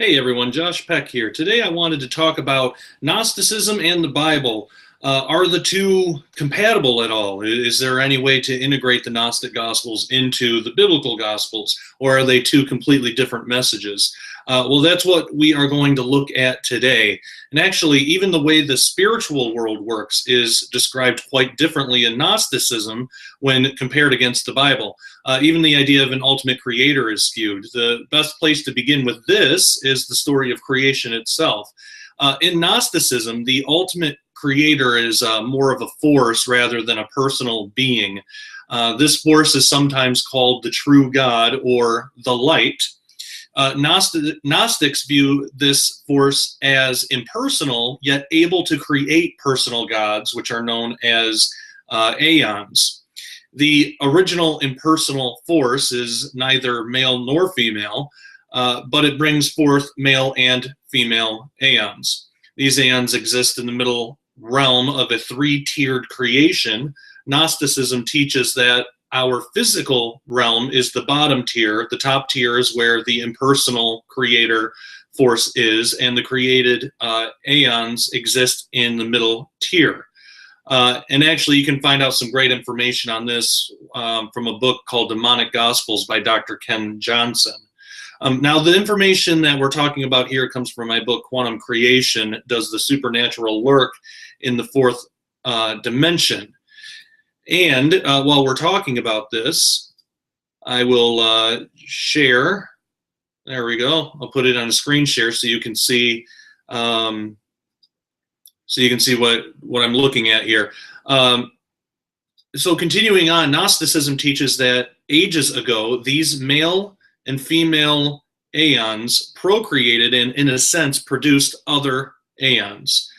Hey everyone, Josh Peck here. Today I wanted to talk about Gnosticism and the Bible. Are the two compatible at all? Is there any way to integrate the Gnostic Gospels into the biblical Gospels, or are they two completely different messages? Well, that's what we are going to look at today. And actually, even the way the spiritual world works is described quite differently in Gnosticism when compared against the Bible. Even the idea of an ultimate creator is skewed. The best place to begin with this is the story of creation itself. In Gnosticism, the ultimate creator is more of a force rather than a personal being. This force is sometimes called the true God or the light. Gnostics view this force as impersonal, yet able to create personal gods, which are known as aeons. The original impersonal force is neither male nor female, but it brings forth male and female aeons. These aeons exist in the middle realm of a three-tiered creation. Gnosticism teaches that our physical realm is the bottom tier. The top tier is where the impersonal creator force is, and the created aeons exist in the middle tier. And actually, you can find out some great information on this from a book called Demonic Gospels by Dr. Ken Johnson. Now, the information that we're talking about here comes from my book, Quantum Creation, Does the Supernatural Lurk in the Fourth Dimension? And while we're talking about this, I will share. There we go. I'll put it on a screen share so you can see what I'm looking at here. So continuing on, Gnosticism teaches that ages ago, these male and female aeons procreated and, in a sense, produced other aeons.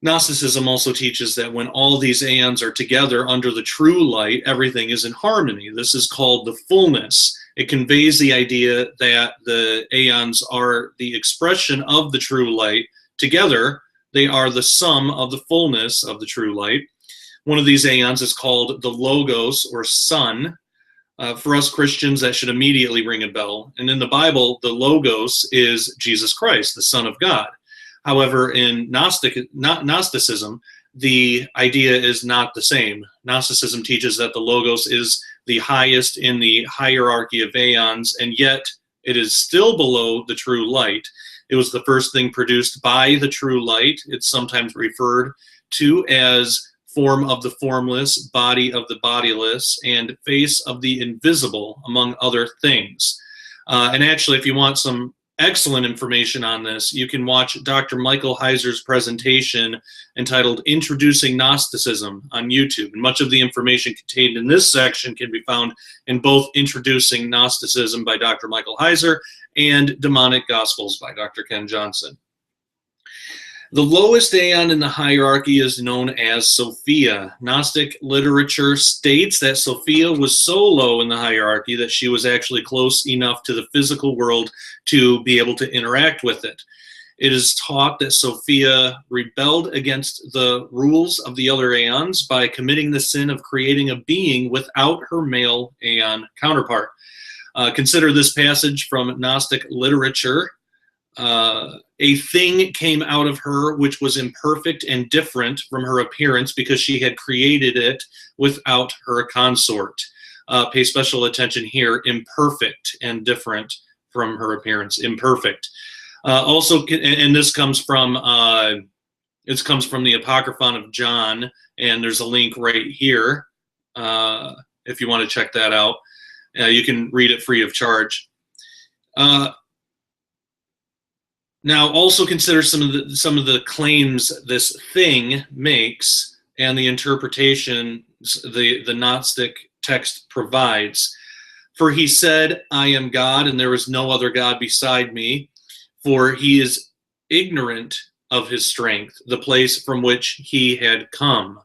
Gnosticism also teaches that when all these aeons are together under the true light, everything is in harmony. This is called the fullness. It conveys the idea that the aeons are the expression of the true light. Together, they are the sum of the fullness of the true light. One of these aeons is called the Logos, or Son. For us Christians, that should immediately ring a bell. And in the Bible, the Logos is Jesus Christ, the Son of God. However, in Gnosticism, the idea is not the same. Gnosticism teaches that the Logos is the highest in the hierarchy of aeons, and yet it is still below the true light. It was the first thing produced by the true light. It's sometimes referred to as form of the formless, body of the bodiless, and face of the invisible, among other things. And actually, if you want some excellent information on this, you can watch Dr. Michael Heiser's presentation entitled Introducing Gnosticism on YouTube. And much of the information contained in this section can be found in both Introducing Gnosticism by Dr. Michael Heiser and Demonic Gospels by Dr. Ken Johnson. The lowest aeon in the hierarchy is known as Sophia. Gnostic literature states that Sophia was so low in the hierarchy that she was actually close enough to the physical world to be able to interact with it. It is taught that Sophia rebelled against the rules of the other aeons by committing the sin of creating a being without her male aeon counterpart. Consider this passage from Gnostic literature. A thing came out of her which was imperfect and different from her appearance because she had created it without her consort. Pay special attention here, imperfect and different from her appearance, imperfect. Also, and this comes from the Apocryphon of John, and there's a link right here if you want to check that out. You can read it free of charge. Now, also consider some of the claims this thing makes and the interpretation the Gnostic text provides. For he said, I am God, and there is no other God beside me, for he is ignorant of his strength, the place from which he had come.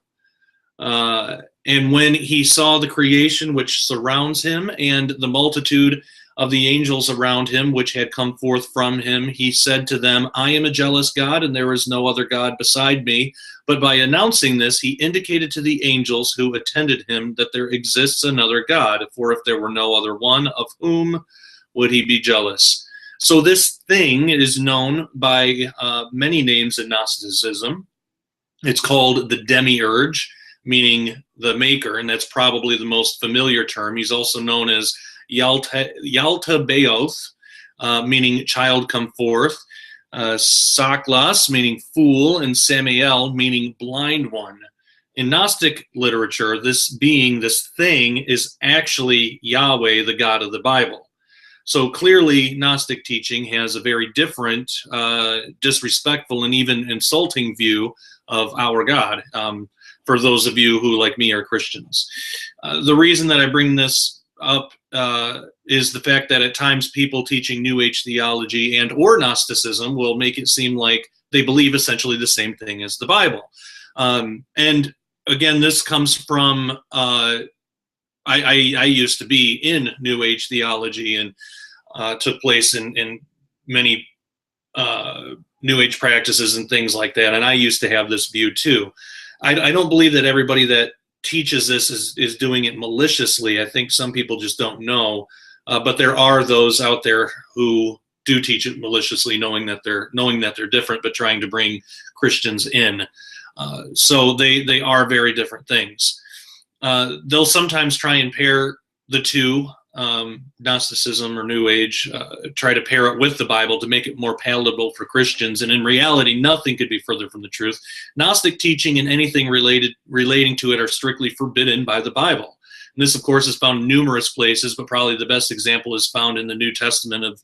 And when he saw the creation which surrounds him and the multitude of the angels around him, which had come forth from him, he said to them, I am a jealous God, and there is no other God beside me. But by announcing this, he indicated to the angels who attended him that there exists another God, for if there were no other one, of whom would he be jealous? So this thing is known by many names in Gnosticism. It's called the demiurge, meaning the maker, and that's probably the most familiar term. He's also known as Yaltabaoth, meaning child come forth, Saklas, meaning fool, and Samael, meaning blind one. In Gnostic literature, this being, this thing, is actually Yahweh, the God of the Bible. So clearly, Gnostic teaching has a very different, disrespectful, and even insulting view of our God, for those of you who, like me, are Christians. The reason that I bring this up is the fact that at times people teaching New Age theology and or Gnosticism will make it seem like they believe essentially the same thing as the Bible. And again, this comes from, I used to be in New Age theology and took place in many New Age practices and things like that. And I used to have this view too. I don't believe that everybody that teaches this is doing it maliciously. I think some people just don't know. But there are those out there who do teach it maliciously, knowing that they're different, but trying to bring Christians in. So they are very different things. They'll sometimes try and pair the two, Gnosticism or New Age, try to pair it with the Bible to make it more palatable for Christians. And in reality, nothing could be further from the truth. Gnostic teaching and anything relating to it are strictly forbidden by the Bible. And this, of course, is found in numerous places, but probably the best example is found in the New Testament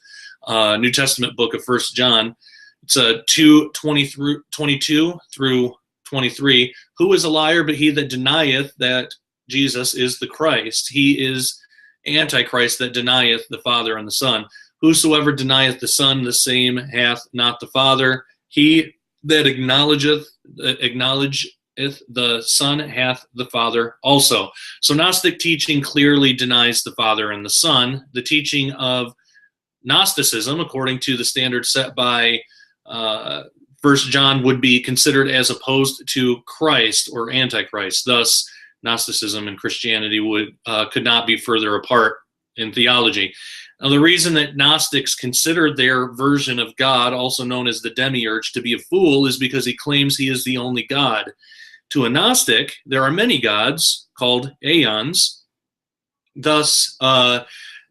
book of 1 John. It's 2:22 through 23. Who is a liar but he that denieth that Jesus is the Christ? He is Antichrist that denieth the Father and the Son. Whosoever denieth the Son, the same hath not the Father. He that acknowledgeth the Son hath the Father also. So Gnostic teaching clearly denies the Father and the Son. The teaching of Gnosticism, according to the standard set by 1 John, would be considered as opposed to Christ or Antichrist. Thus, Gnosticism and Christianity could not be further apart in theology. Now, the reason that Gnostics consider their version of God, also known as the demiurge, to be a fool is because he claims he is the only God. To a Gnostic, there are many gods called aeons. Thus,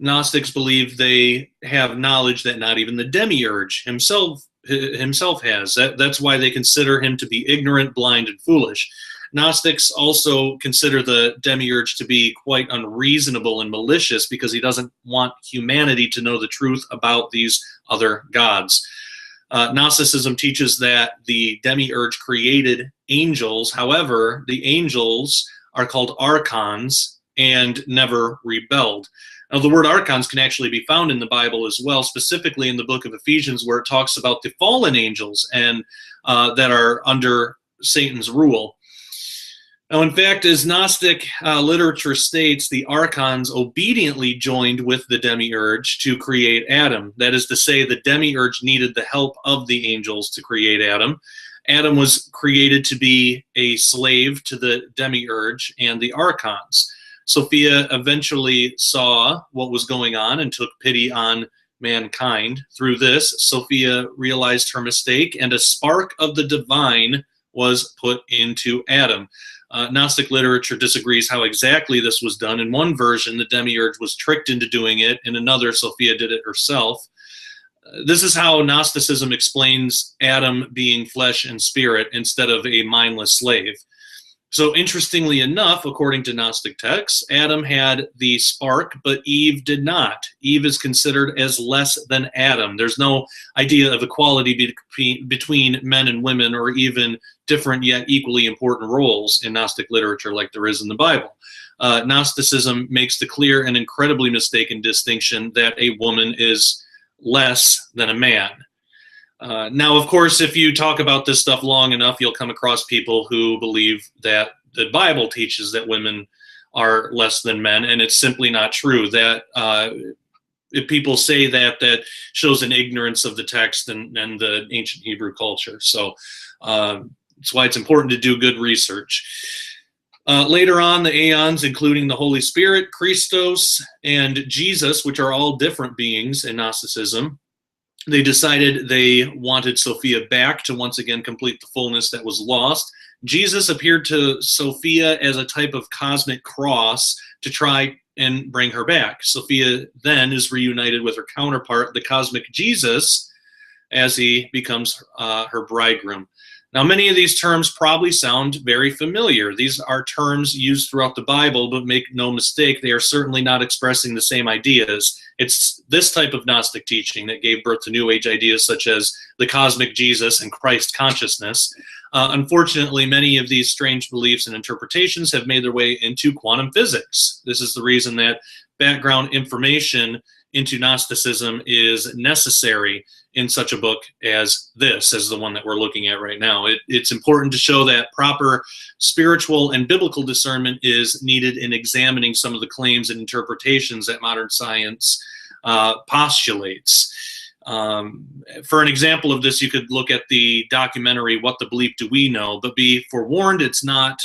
Gnostics believe they have knowledge that not even the demiurge himself has. That's why they consider him to be ignorant, blind, and foolish. Gnostics also consider the demiurge to be quite unreasonable and malicious because he doesn't want humanity to know the truth about these other gods. Gnosticism teaches that the demiurge created angels. However, the angels are called archons and never rebelled. Now, the word archons can actually be found in the Bible as well, specifically in the book of Ephesians, where it talks about the fallen angels and that are under Satan's rule. Now, in fact, as Gnostic literature states, the archons obediently joined with the demiurge to create Adam. That is to say, the demiurge needed the help of the angels to create Adam. Adam was created to be a slave to the demiurge and the archons. Sophia eventually saw what was going on and took pity on mankind. Through this, Sophia realized her mistake, and a spark of the divine was put into Adam. Gnostic literature disagrees how exactly this was done. In one version, the demiurge was tricked into doing it. In another, Sophia did it herself. This is how Gnosticism explains Adam being flesh and spirit instead of a mindless slave. So interestingly enough, according to Gnostic texts, Adam had the spark, but Eve did not. Eve is considered as less than Adam. There's no idea of equality between men and women, or even different yet equally important roles in Gnostic literature like there is in the Bible. Gnosticism makes the clear and incredibly mistaken distinction that a woman is less than a man. Now, of course, if you talk about this stuff long enough, you'll come across people who believe that the Bible teaches that women are less than men, and it's simply not true. That if people say that, that shows an ignorance of the text and the ancient Hebrew culture. So that's why it's important to do good research. Later on, the aeons, including the Holy Spirit, Christos, and Jesus, which are all different beings in Gnosticism, They decided they wanted Sophia back to once again complete the fullness that was lost. Jesus appeared to Sophia as a type of cosmic cross to try and bring her back. Sophia then is reunited with her counterpart, the cosmic Jesus, as he becomes her bridegroom. Now, many of these terms probably sound very familiar. These are terms used throughout the Bible, but make no mistake, they are certainly not expressing the same ideas. It's this type of Gnostic teaching that gave birth to New Age ideas such as the cosmic Jesus and Christ consciousness. Unfortunately, many of these strange beliefs and interpretations have made their way into quantum physics. This is the reason that background information into Gnosticism is necessary in such a book as this, as the one that we're looking at right now. It's important to show that proper spiritual and biblical discernment is needed in examining some of the claims and interpretations that modern science postulates. For an example of this, you could look at the documentary, What the Bleep Do We Know? But be forewarned, it's not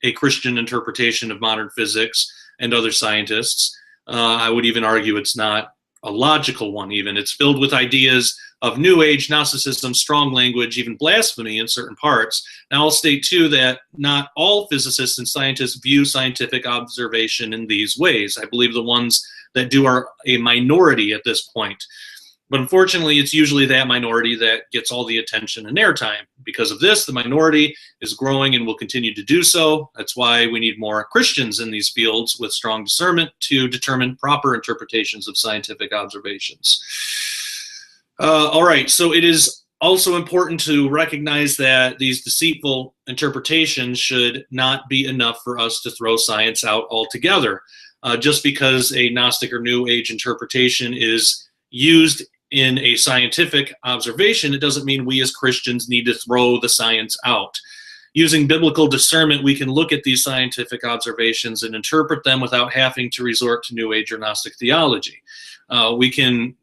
a Christian interpretation of modern physics and other scientists. I would even argue it's not a logical one even. It's filled with ideas of New Age, Gnosticism, strong language, even blasphemy in certain parts. Now, I'll state, too, that not all physicists and scientists view scientific observation in these ways. I believe the ones that do are a minority at this point. But unfortunately, it's usually that minority that gets all the attention and airtime. Because of this, the minority is growing and will continue to do so. That's why we need more Christians in these fields with strong discernment to determine proper interpretations of scientific observations. All right, so it is also important to recognize that these deceitful interpretations should not be enough for us to throw science out altogether. Just because a Gnostic or New Age interpretation is used in a scientific observation, it doesn't mean we as Christians need to throw the science out. Using biblical discernment, we can look at these scientific observations and interpret them without having to resort to New Age or Gnostic theology. We can,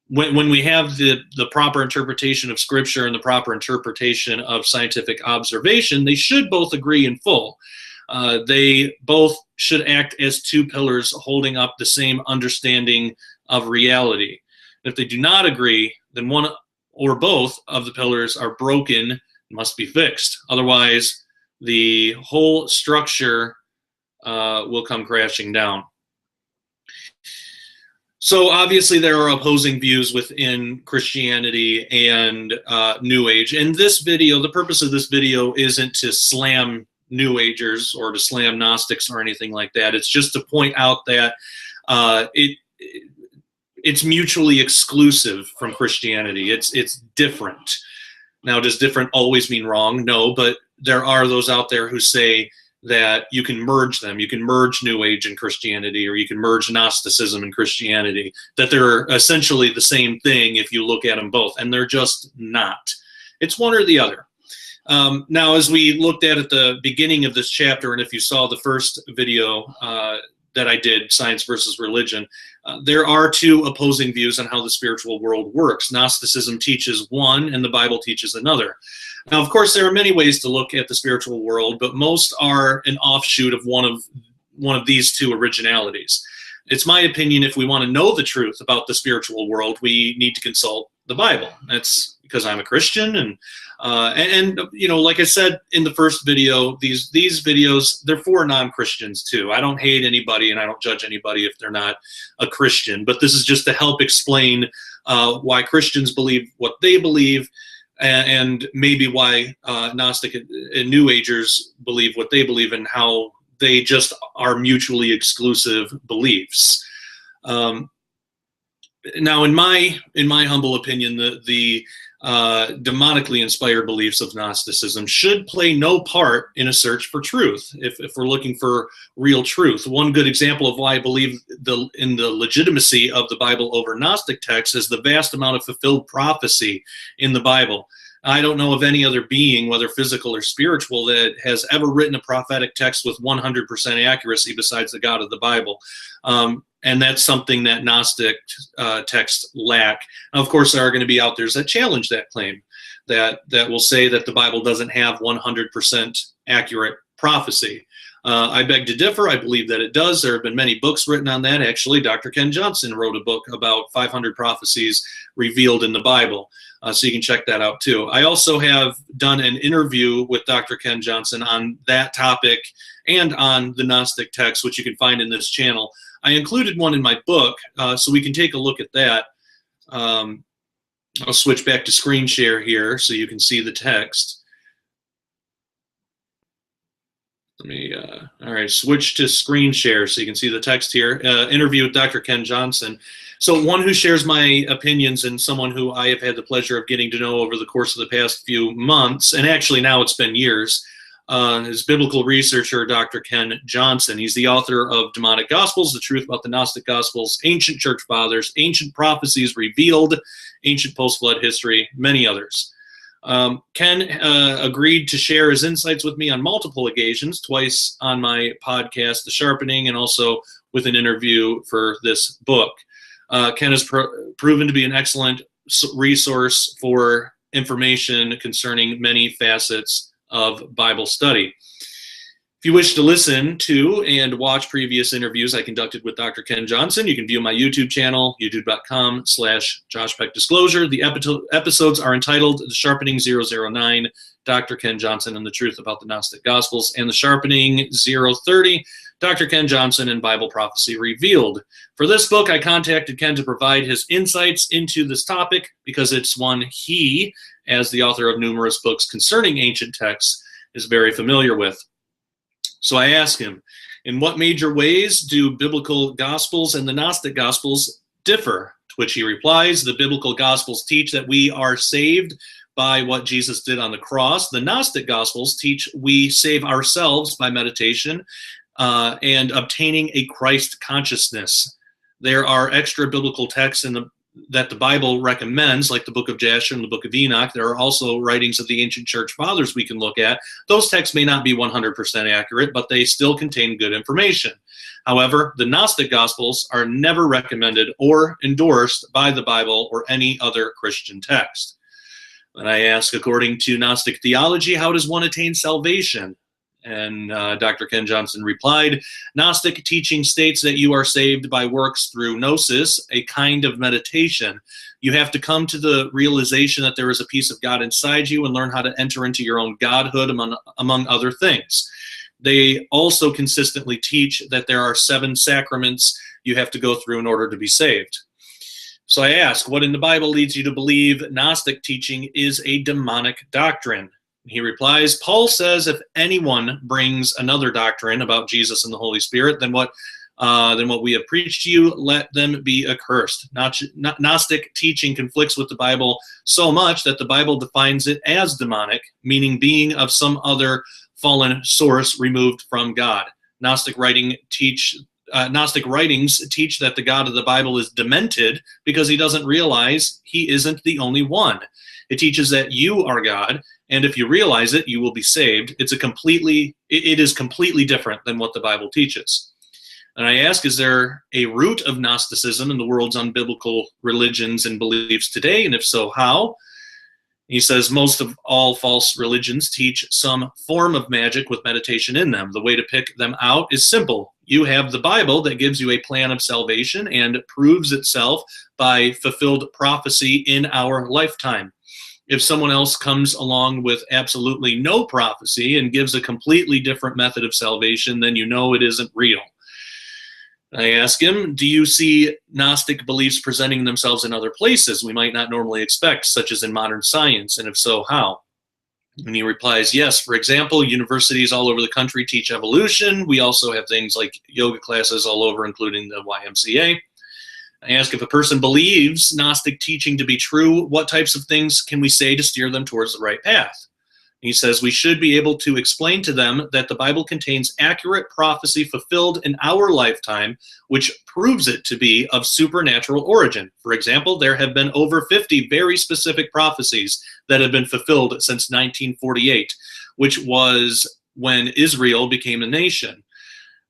when we have the proper interpretation of Scripture and the proper interpretation of scientific observation, they should both agree in full. They both should act as two pillars holding up the same understanding of reality. If they do not agree, then one or both of the pillars are broken and must be fixed. Otherwise, the whole structure will come crashing down. So obviously there are opposing views within Christianity and New Age. And this video, the purpose of this video isn't to slam New Agers or to slam Gnostics or anything like that. It's just to point out that it's mutually exclusive from Christianity. It's different. Now, does different always mean wrong? No, but there are those out there who say that you can merge them. You can merge New Age and Christianity, or you can merge Gnosticism and Christianity, that they're essentially the same thing if you look at them both, and they're just not. It's one or the other. Now, as we looked at the beginning of this chapter, and if you saw the first video that I did, Science versus Religion, there are two opposing views on how the spiritual world works. Gnosticism teaches one, and the Bible teaches another. Now, of course, there are many ways to look at the spiritual world, but most are an offshoot of one of these two originalities. It's my opinion, if we want to know the truth about the spiritual world, we need to consult the Bible. That's because I'm a Christian, and you know, like I said in the first video, these videos, they're for non-Christians too. I don't hate anybody, and I don't judge anybody if they're not a Christian, but this is just to help explain why Christians believe what they believe, and maybe why Gnostic and New Agers believe what they believe, and how they just are mutually exclusive beliefs. Now, in my humble opinion, the demonically inspired beliefs of Gnosticism should play no part in a search for truth, if we're looking for real truth. One good example of why I believe in the legitimacy of the Bible over Gnostic texts is the vast amount of fulfilled prophecy in the Bible. I don't know of any other being, whether physical or spiritual, that has ever written a prophetic text with 100% accuracy besides the God of the Bible. And that's something that Gnostic texts lack. Now, of course, there are going to be out there that challenge that claim, that will say that the Bible doesn't have 100% accurate prophecy. I beg to differ. I believe that it does. There have been many books written on that. Actually, Dr. Ken Johnson wrote a book about 500 prophecies revealed in the Bible. So you can check that out too. I also have done an interview with Dr. Ken Johnson on that topic and on the Gnostic text, which you can find in this channel. I included one in my book, so we can take a look at that. I'll switch back to screen share here so you can see the text. Let me, all right, switch to screen share so you can see the text here. Interview with Dr. Ken Johnson. So one who shares my opinions and someone who I have had the pleasure of getting to know over the course of the past few months, and actually now it's been years, is biblical researcher Dr. Ken Johnson. He's the author of Demonic Gospels, The Truth About the Gnostic Gospels, Ancient Church Fathers, Ancient Prophecies Revealed, Ancient Post-Flood History, many others. Ken agreed to share his insights with me on multiple occasions, twice on my podcast, The Sharpening, and also with an interview for this book. Ken has proven to be an excellent resource for information concerning many facets of Bible study. If you wish to listen to and watch previous interviews I conducted with Dr. Ken Johnson, you can view my YouTube channel, youtube.com/JoshPeckDisclosure. The episodes are entitled The Sharpening 009, Dr. Ken Johnson and the Truth About the Gnostic Gospels, and The Sharpening 030, Dr. Ken Johnson and Bible Prophecy Revealed. For this book, I contacted Ken to provide his insights into this topic because it's one he, as the author of numerous books concerning ancient texts, is very familiar with. So I asked him, in what major ways do biblical gospels and the Gnostic gospels differ? To which he replies, the biblical gospels teach that we are saved by what Jesus did on the cross. The Gnostic gospels teach we save ourselves by meditation and obtaining a Christ consciousness. There are extra biblical texts that the Bible recommends, like the book of Jasher and the book of Enoch. There are also writings of the ancient church fathers we can look at. Those texts may not be 100% accurate, but they still contain good information. However, the Gnostic Gospels are never recommended or endorsed by the Bible or any other Christian text. And I ask, according to Gnostic theology, how does one attain salvation? And Dr. Ken Johnson replied, Gnostic teaching states that you are saved by works through gnosis, a kind of meditation. You have to come to the realization that there is a piece of God inside you and learn how to enter into your own godhood, among other things. They also consistently teach that there are 7 sacraments you have to go through in order to be saved. So I ask, what in the Bible leads you to believe Gnostic teaching is a demonic doctrine? He replies, Paul says, if anyone brings another doctrine about Jesus and the Holy Spirit than what we have preached to you, let them be accursed. Gnostic teaching conflicts with the Bible so much that the Bible defines it as demonic, meaning being of some other fallen source removed from God. Gnostic writings teach that the God of the Bible is demented because he doesn't realize he isn't the only one. It teaches that you are God, and if you realize it, you will be saved. It is completely different than what the Bible teaches. And I ask, is there a root of Gnosticism in the world's unbiblical religions and beliefs today? And if so, how? He says most of all false religions teach some form of magic with meditation in them. The way to pick them out is simple. You have the Bible that gives you a plan of salvation and proves itself by fulfilled prophecy in our lifetime. If someone else comes along with absolutely no prophecy and gives a completely different method of salvation, then you know it isn't real. I ask him, do you see Gnostic beliefs presenting themselves in other places we might not normally expect, such as in modern science? And if so, how? And he replies, yes. For example, universities all over the country teach evolution. We also have things like yoga classes all over, including the YMCA. I ask, if a person believes Gnostic teaching to be true, what types of things can we say to steer them towards the right path? He says we should be able to explain to them that the Bible contains accurate prophecy fulfilled in our lifetime, which proves it to be of supernatural origin. For example, there have been over 50 very specific prophecies that have been fulfilled since 1948, which was when Israel became a nation.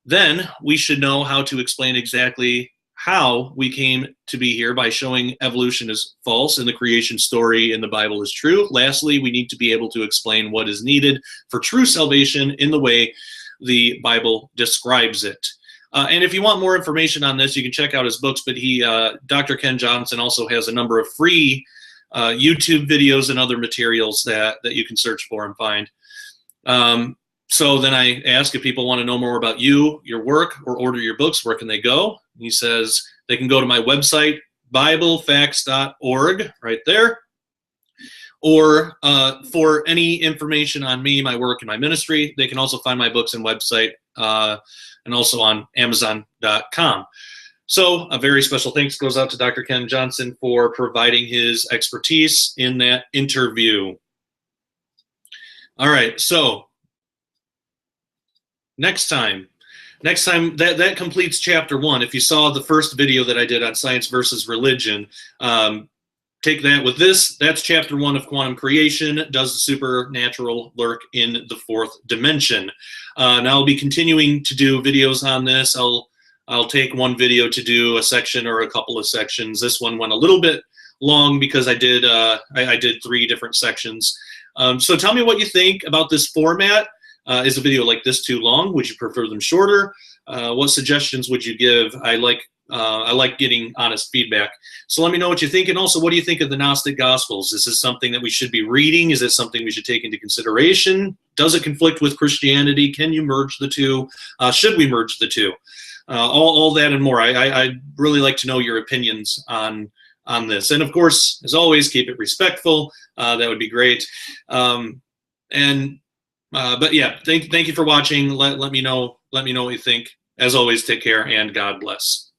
Then we should know how to explain exactly how we came to be here by showing evolution is false and the creation story in the Bible is true. Lastly, we need to be able to explain what is needed for true salvation in the way the Bible describes it. And if you want more information on this, you can check out his books, but Dr. Ken Johnson also has a number of free YouTube videos and other materials that you can search for and find. So then I ask if people want to know more about you, your work, or order your books, where can they go? And he says they can go to my website, BibleFacts.org, right there. Or for any information on me, my work, and my ministry, they can also find my books and website, and also on Amazon.com. So a very special thanks goes out to Dr. Ken Johnson for providing his expertise in that interview. All right, so next time that completes chapter 1. If you saw the first video that I did on science versus religion, take that with this. That's chapter 1 of quantum creation. Does the supernatural lurk in the 4th dimension? Now I'll be continuing to do videos on this. I'll take one video to do a section or a couple of sections. This one went a little bit long because I did 3 different sections. So tell me what you think about this format. Is a video like this too long? Would you prefer them shorter? What suggestions would you give? I like getting honest feedback. So let me know what you think. And also, what do you think of the Gnostic Gospels? Is this something that we should be reading? Is it something we should take into consideration? Does it conflict with Christianity? Can you merge the two? Should we merge the two? All that and more. I'd really like to know your opinions on this. And of course, as always, keep it respectful. That would be great. But yeah, thank you for watching. Let me know what you think. As always, take care and God bless.